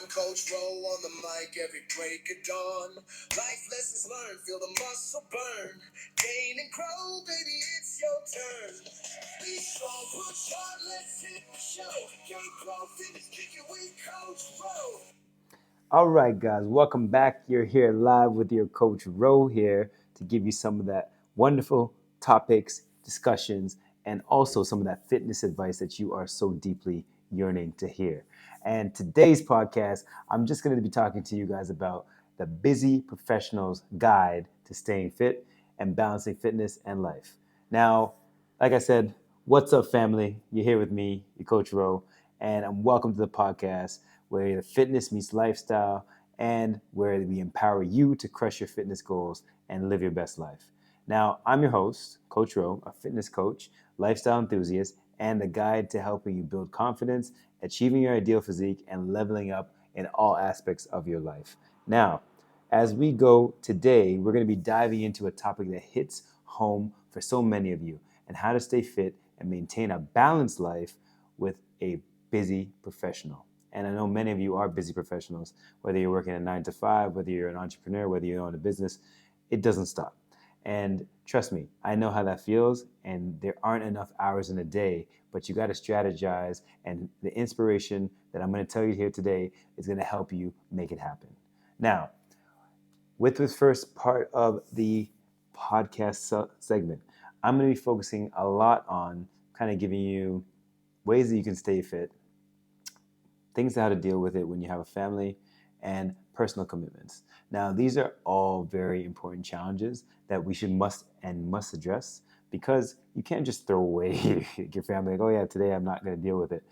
Coach Row on the mic every break of dawn. Life lessons learned, feel the muscle burn. Gain and grow, baby, it's your turn. Be strong, push hard, let's hit the show. GainXGrow Fitness, kick it with Coach Row. All right, guys, welcome back. You're here live with your coach Ro here to give you some of that wonderful topics, discussions, and also some of that fitness advice that you are so deeply yearning to hear. And today's podcast, I'm just going to be talking to you guys about the busy professional's guide to staying fit and balancing fitness and life. Now, like I said, what's up, family? You're here with me, your coach Ro, and I'm welcome to the podcast where the fitness meets lifestyle and where we empower you to crush your fitness goals and live your best life. Now, I'm your host, Coach Ro, a fitness coach, lifestyle enthusiast, and the guide to helping you build confidence, achieving your ideal physique, and leveling up in all aspects of your life. Now, as we go today, we're going to be diving into a topic that hits home for so many of you and how to stay fit and maintain a balanced life with a busy professional. And I know many of you are busy professionals, whether you're working a 9 to 5, whether you're an entrepreneur, whether you own a business, it doesn't stop. And trust me, I know how that feels, and there aren't enough hours in a day, but you got to strategize. And the inspiration that I'm going to tell you here today is going to help you make it happen. Now, with this first part of the podcast segment, I'm going to be focusing a lot on kind of giving you ways that you can stay fit, things how to deal with it when you have a family, and personal commitments. Now, these are all very important challenges that we must address, because you can't just throw away your family like, oh yeah, today I'm not going to deal with it.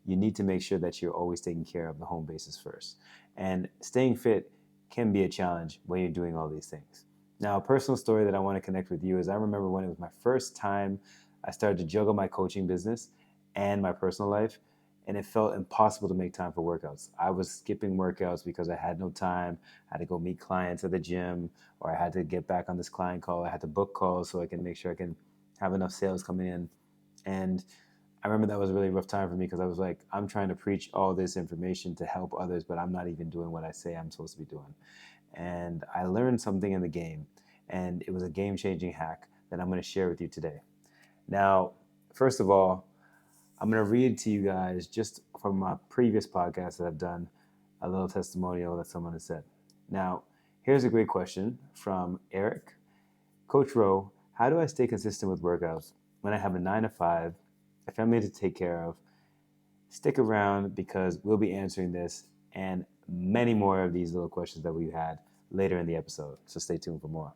You need to make sure that you're always taking care of the home bases first. And staying fit can be a challenge when you're doing all these things. Now, a personal story that I want to connect with you is I remember when it was my first time I started to juggle my coaching business and my personal life, and it felt impossible to make time for workouts. I was skipping workouts because I had no time. I had to go meet clients at the gym, or I had to get back on this client call. I had to book calls so I can make sure I can have enough sales coming in. And I remember that was a really rough time for me, because I was like, I'm trying to preach all this information to help others, but I'm not even doing what I say I'm supposed to be doing. And I learned something in the game, and it was a game-changing hack that I'm going to share with you today. Now, first of all, I'm going to read to you guys just from my previous podcast that I've done, a little testimonial that someone has said. Now, here's a great question from Eric. Coach Ro, how do I stay consistent with workouts when I have a 9 to 5, a family to take care of? Stick around, because we'll be answering this and many more of these little questions that we've had later in the episode. So stay tuned for more.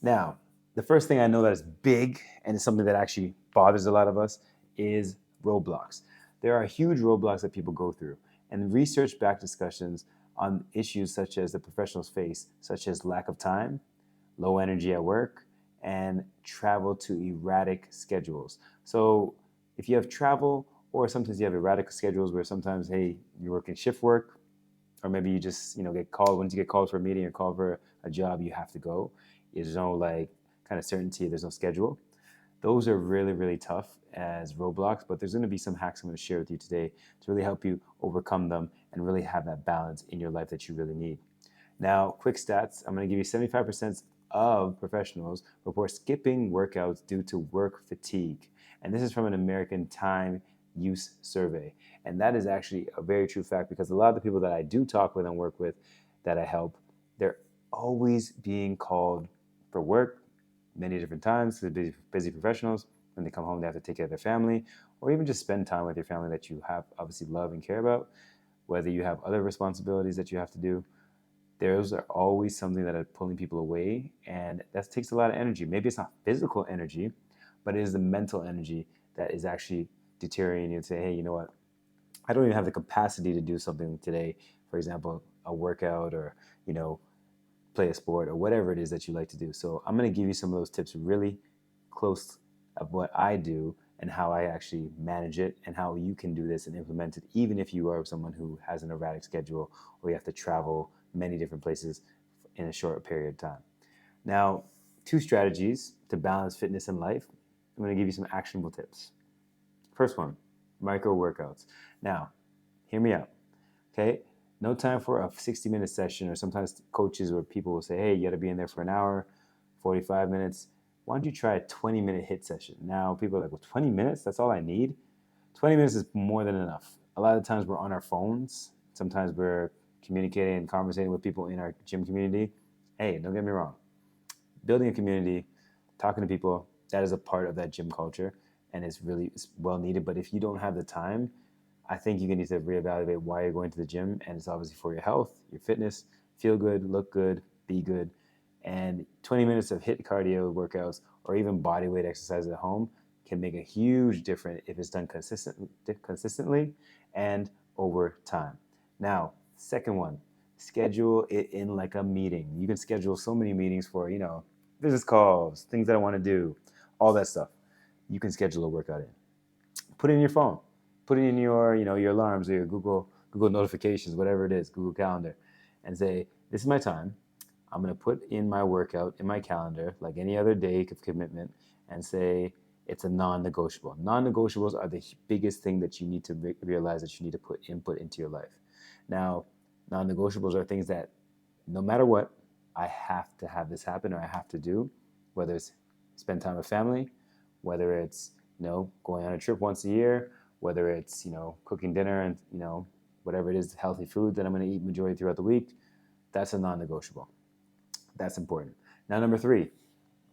Now, the first thing I know that is big, and it's something that actually bothers a lot of us, is roadblocks. There are huge roadblocks that people go through, and research-backed discussions on issues such as the professionals face, such as lack of time, low energy at work, and travel to erratic schedules. So if you have travel, or sometimes you have erratic schedules where sometimes, hey, you're working shift work, or maybe you just get called. Once you get called for a meeting or called for a job, you have to go. There's no kind of certainty. There's no schedule. Those are really, really tough as roadblocks, but there's going to be some hacks I'm going to share with you today to really help you overcome them and really have that balance in your life that you really need. Now, quick stats. I'm going to give you 75% of professionals report skipping workouts due to work fatigue. And this is from an American Time Use survey. And that is actually a very true fact, because a lot of the people that I do talk with and work with that I help, they're always being called for work many different times. They're busy professionals. When they come home, they have to take care of their family, or even just spend time with your family that you have obviously love and care about. Whether you have other responsibilities that you have to do, those are always something that are pulling people away, and that takes a lot of energy. Maybe it's not physical energy, but it is the mental energy that is actually deteriorating you and say, hey, you know what? I don't even have the capacity to do something today. For example, a workout, or, play a sport, or whatever it is that you like to do. So I'm going to give you some of those tips really close of what I do and how I actually manage it, and how you can do this and implement it, even if you are someone who has an erratic schedule, or you have to travel many different places in a short period of time. Now, 2 strategies to balance fitness and life. I'm going to give you some actionable tips. First one, micro workouts. Now, Hear me out. Okay? No time for a 60-minute session, or sometimes coaches or people will say, hey, you got to be in there for an hour, 45 minutes. Why don't you try a 20-minute hit session? Now, people are like, well, 20 minutes? That's all I need? 20 minutes is more than enough. A lot of times we're on our phones. Sometimes we're communicating and conversating with people in our gym community. Hey, don't get me wrong. Building a community, talking to people, that is a part of that gym culture, and it's well needed. But if you don't have the time, I think you need to reevaluate why you're going to the gym, and it's obviously for your health, your fitness, feel good, look good, be good. And 20 minutes of HIIT cardio workouts or even body weight exercise at home can make a huge difference if it's done consistently and over time. Now, second one, schedule it in like a meeting. You can schedule so many meetings for, business calls, things that I want to do, all that stuff. You can schedule a workout in. Put it in your phone. Put it in your alarms or your Google notifications, whatever it is, Google Calendar, and say, this is my time. I'm going to put in my workout in my calendar like any other day of commitment and say it's a non-negotiable. Non-negotiables are the biggest thing that you need to realize that you need to put input into your life. Now, non-negotiables are things that no matter what, I have to have this happen or I have to do, whether it's spend time with family, whether it's, going on a trip once a year, whether it's, cooking dinner and, whatever it is, healthy food that I'm going to eat majority throughout the week. That's a non-negotiable. That's important. Now, number 3,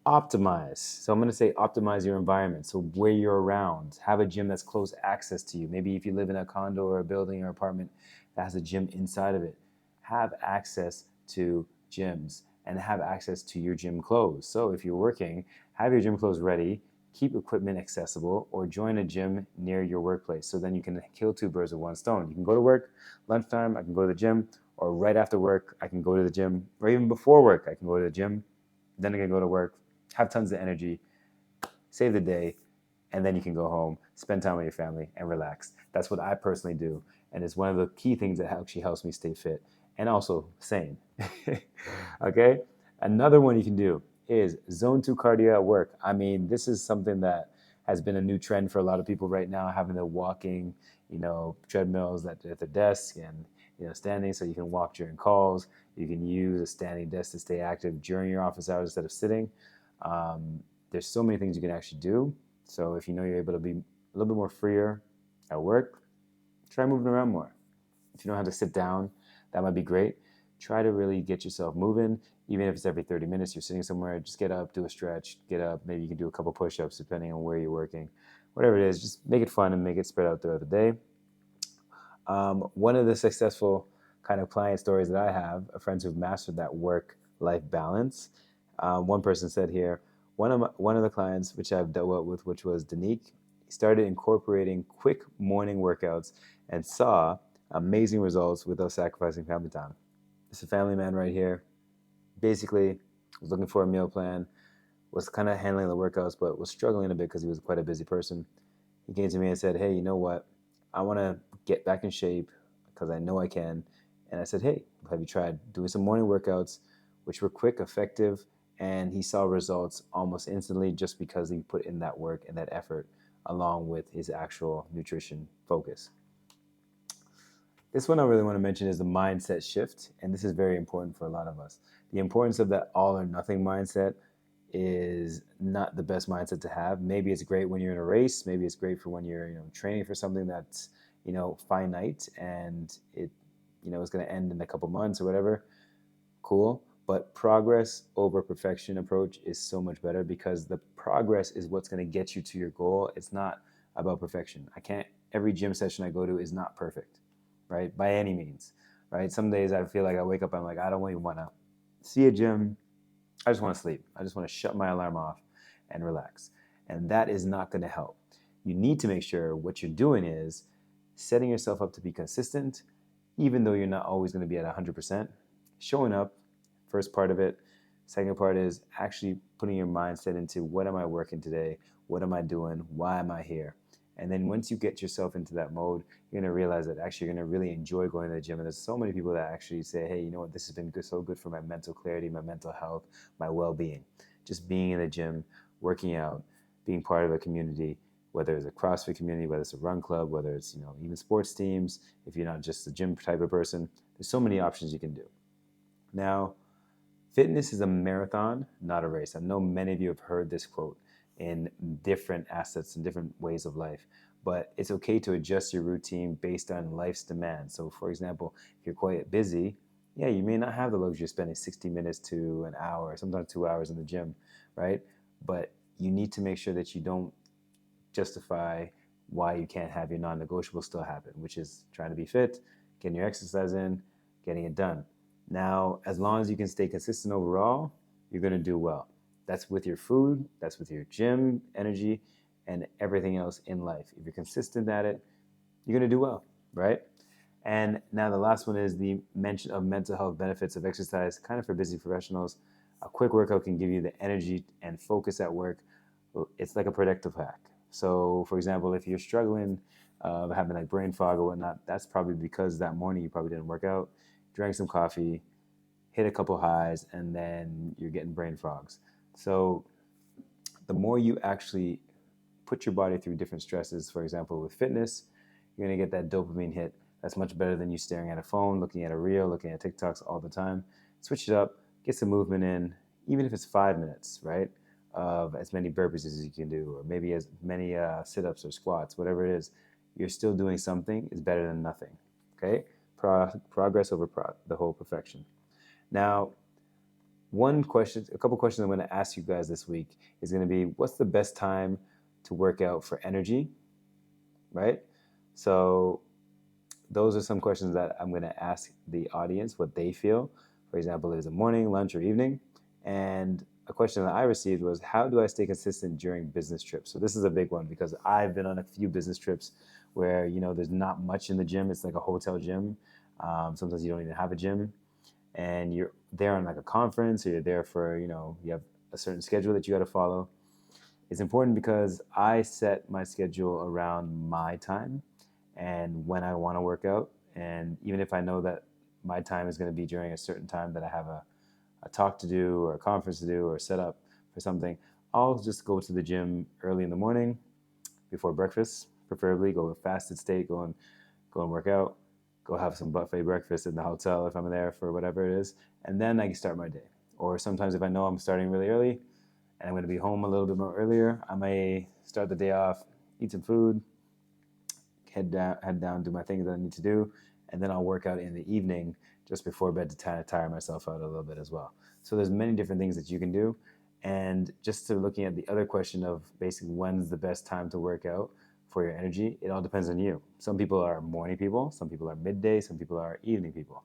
optimize. So I'm going to say optimize your environment. So where you're around, have a gym that's close access to you. Maybe if you live in a condo or a building or apartment that has a gym inside of it, have access to gyms and have access to your gym clothes. So if you're working, have your gym clothes ready, keep equipment accessible, or join a gym near your workplace. So then you can kill 2 birds with 1 stone. You can go to work, lunchtime, I can go to the gym, or right after work, I can go to the gym, or even before work, I can go to the gym, then I can go to work, have tons of energy, save the day, and then you can go home, spend time with your family, and relax. That's what I personally do, and it's one of the key things that actually helps me stay fit and also sane. Okay? Another one you can do is zone 2 cardio at work. I mean, this is something that has been a new trend for a lot of people right now, having the walking, treadmills at the desk and standing so you can walk during calls. You can use a standing desk to stay active during your office hours instead of sitting. There's so many things you can actually do. So if you're able to be a little bit more freer at work, try moving around more. If you don't have to sit down, that might be great. Try to really get yourself moving. Even if it's every 30 minutes, you're sitting somewhere, just get up, do a stretch, get up. Maybe you can do a couple push-ups depending on where you're working. Whatever it is, just make it fun and make it spread out throughout the day. One of the successful kind of client stories that I have, friends who've mastered that work-life balance. One person said here, one of the clients which I've dealt with, which was Danique, he started incorporating quick morning workouts and saw amazing results without sacrificing family time. It's a family man right here. Basically, was looking for a meal plan, was kind of handling the workouts, but was struggling a bit because he was quite a busy person. He came to me and said, hey, you know what? I want to get back in shape because I know I can. And I said, hey, have you tried doing some morning workouts, which were quick, effective, and he saw results almost instantly just because he put in that work and that effort along with his actual nutrition focus. This one I really want to mention is the mindset shift, and this is very important for a lot of us. The importance of that all or nothing mindset is not the best mindset to have. Maybe it's great when you're in a race. Maybe it's great for when you're training for something that's finite and it is going to end in a couple months or whatever. Cool. But progress over perfection approach is so much better because the progress is what's going to get you to your goal. It's not about perfection. Every gym session I go to is not perfect, right? By any means, right? Some days I feel like I wake up, I'm like, I don't even want to see a gym. I just want to sleep. I just want to shut my alarm off and relax. And that is not going to help. You need to make sure what you're doing is setting yourself up to be consistent, even though you're not always going to be at 100%. Showing up, first part of it. Second part is actually putting your mindset into what am I working today? What am I doing? Why am I here? And then once you get yourself into that mode, you're going to realize that actually you're going to really enjoy going to the gym. And there's so many people that actually say, hey, you know what, this has been so good for my mental clarity, my mental health, my well-being. Just being in the gym, working out, being part of a community, whether it's a CrossFit community, whether it's a run club, whether it's, even sports teams, if you're not just a gym type of person. There's so many options you can do. Now, fitness is a marathon, not a race. I know many of you have heard this quote in different assets and different ways of life, but it's okay to adjust your routine based on life's demands. So, for example, if you're quite busy, yeah, you may not have the luxury of spending 60 minutes to an hour, sometimes 2 hours in the gym, right? But you need to make sure that you don't justify why you can't have your non-negotiables still happen, which is trying to be fit, getting your exercise in, getting it done. Now, as long as you can stay consistent overall, you're going to do well. That's with your food, that's with your gym, energy, and everything else in life. If you're consistent at it, you're going to do well, right? And now the last one is the mention of mental health benefits of exercise, kind of for busy professionals. A quick workout can give you the energy and focus at work. It's like a productive hack. So, for example, if you're struggling, having like brain fog or whatnot, that's probably because that morning you probably didn't work out, drank some coffee, hit a couple highs, and then you're getting brain fogs. So, the more you actually put your body through different stresses, for example, with fitness, you're going to get that dopamine hit. That's much better than you staring at a phone, looking at a reel, looking at TikToks all the time. Switch it up, get some movement in, even if it's 5 minutes, right? Of as many burpees as you can do, or maybe as many sit-ups or squats, whatever it is, you're still doing something is better than nothing, okay? Progress over the whole perfection. Now, a couple questions I'm going to ask you guys this week is going to be, what's the best time to work out for energy, right? So those are some questions that I'm going to ask the audience, what they feel. For example, is it morning, lunch, or evening? And a question that I received was, how do I stay consistent during business trips? So this is a big one because I've been on a few business trips where, there's not much in the gym. It's like a hotel gym. Sometimes you don't even have a gym, and you're there on like a conference, or you're there for, you have a certain schedule that you got to follow. It's important because I set my schedule around my time and when I want to work out. And even if I know that my time is going to be during a certain time that I have a talk to do or a conference to do or set up for something, I'll just go to the gym early in the morning before breakfast, preferably go a fasted state, go and work out, go have some buffet breakfast in the hotel if I'm there for whatever it is, and then I can start my day. Or sometimes if I know I'm starting really early and I'm going to be home a little bit more earlier, I may start the day off, eat some food, head down, do my things that I need to do, and then I'll work out in the evening just before bed to kind of tire myself out a little bit as well. So there's many different things that you can do. And just to looking at the other question of basically when's the best time to work out for your energy, it all depends on you. Some people are morning people, some people are midday, some people are evening people.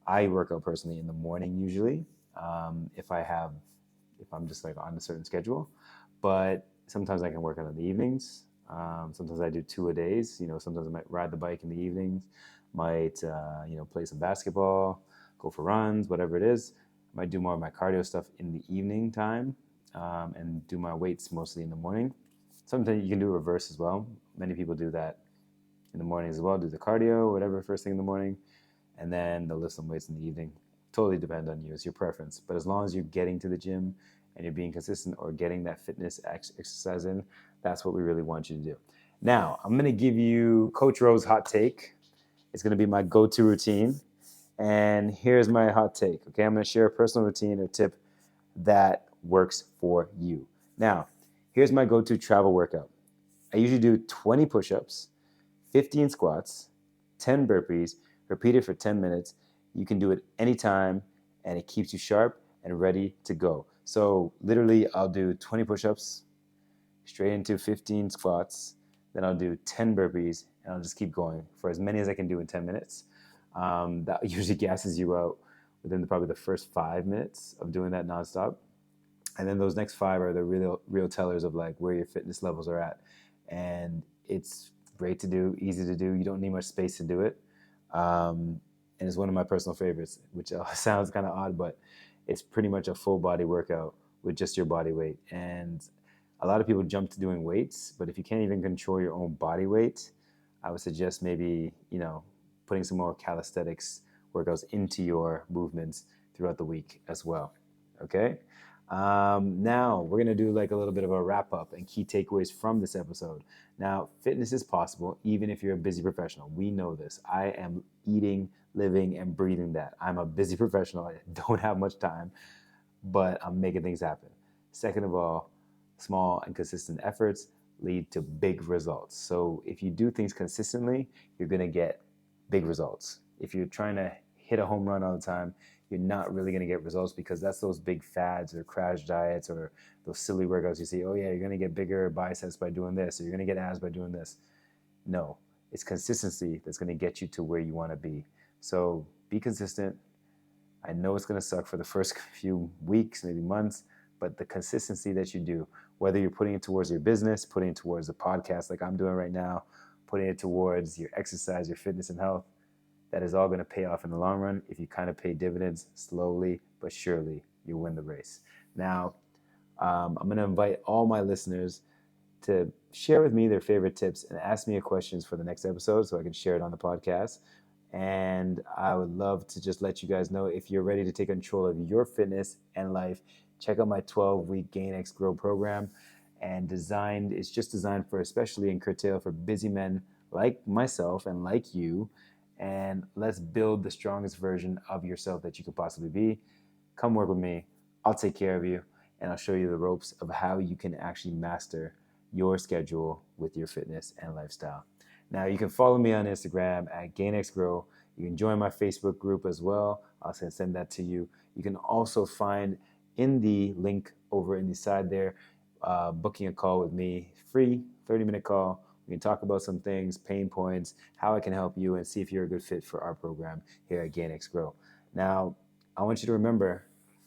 I work out personally in the morning usually, if I'm just like on a certain schedule, but sometimes I can work out in the evenings. Sometimes I do 2 a-days. Sometimes I might ride the bike in the evenings, might play some basketball, go for runs, whatever it is. I might do more of my cardio stuff in the evening time, and do my weights mostly in the morning. Sometimes you can do reverse as well. Many people do that in the morning as well, do the cardio, whatever, first thing in the morning, and then they'll lift some weights in the evening. Totally depend on you. It's your preference. But as long as you're getting to the gym and you're being consistent or getting that fitness exercise in, that's what we really want you to do. Now, I'm going to give you Coach Rowe's hot take. It's going to be my go-to routine. And here's my hot take. Okay, I'm going to share a personal routine or tip that works for you. Now, here's my go-to travel workout. I usually do 20 push-ups, 15 squats, 10 burpees, repeat it for 10 minutes. You can do it anytime, and it keeps you sharp and ready to go. So literally, I'll do 20 push-ups, straight into 15 squats, then I'll do 10 burpees, and I'll just keep going for as many as I can do in 10 minutes. That usually gasses you out within probably the first 5 minutes of doing that nonstop. And then those next 5 are the real tellers of like where your fitness levels are at. And it's great to do, easy to do. You don't need much space to do it. And it's one of my personal favorites, which sounds kind of odd, but it's pretty much a full body workout with just your body weight. And a lot of people jump to doing weights, but if you can't even control your own body weight, I would suggest maybe, putting some more calisthenics workouts into your movements throughout the week as well. Okay? Now we're gonna do like a little bit of a wrap up and key takeaways from this episode. Now, fitness is possible even if you're a busy professional. We know this. I am eating, living, and breathing that. I'm a busy professional. I don't have much time, but I'm making things happen. Second of all, small and consistent efforts lead to big results. So if you do things consistently, you're gonna get big results. If you're trying to hit a home run all the time, you're not really going to get results, because that's those big fads or crash diets or those silly workouts. You say, oh yeah, you're going to get bigger biceps by doing this, or you're going to get abs by doing this. No, it's consistency that's going to get you to where you want to be. So be consistent. I know it's going to suck for the first few weeks, maybe months, but the consistency that you do, whether you're putting it towards your business, putting it towards a podcast like I'm doing right now, putting it towards your exercise, your fitness and health, that is all going to pay off in the long run. If you kind of pay dividends slowly but surely, you win the race. Now, I'm going to invite all my listeners to share with me their favorite tips and ask me questions for the next episode so I can share it on the podcast. And I would love to just let you guys know, if you're ready to take control of your fitness and life, check out my 12-week GainXGrow program. And it's just designed for, especially in curtail, for busy men like myself and like you. And let's build the strongest version of yourself that you could possibly be. Come work with me. I'll take care of you, and I'll show you the ropes of how you can actually master your schedule with your fitness and lifestyle. Now, you can follow me on Instagram at GainXGrow. You can join my Facebook group as well. I'll send that to you. You can also find in the link over in the side there, booking a call with me, free 30-minute call. We can talk about some things, pain points, how I can help you, and see if you're a good fit for our program here at GainXGrow. Now, I want you to remember,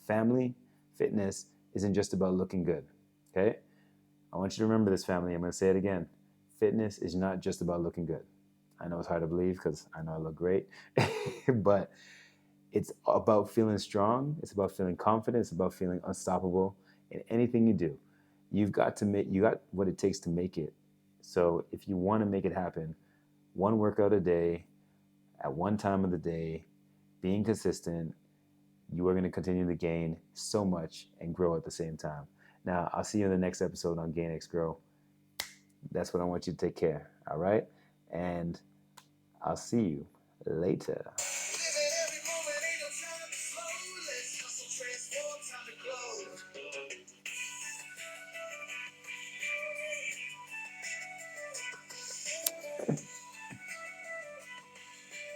family fitness isn't just about looking good, okay? I want you to remember this, family. I'm going to say it again. Fitness is not just about looking good. I know it's hard to believe because I know I look great, but it's about feeling strong. It's about feeling confident. It's about feeling unstoppable in anything you do. You got what it takes to make it. So if you want to make it happen, one workout a day, at one time of the day, being consistent, you are going to continue to gain so much and grow at the same time. Now, I'll see you in the next episode on GainXGrow. That's what I want you to take care. All right? And I'll see you later. Living every moment, ain't no time to slow. Let's hustle, transform, time to glow.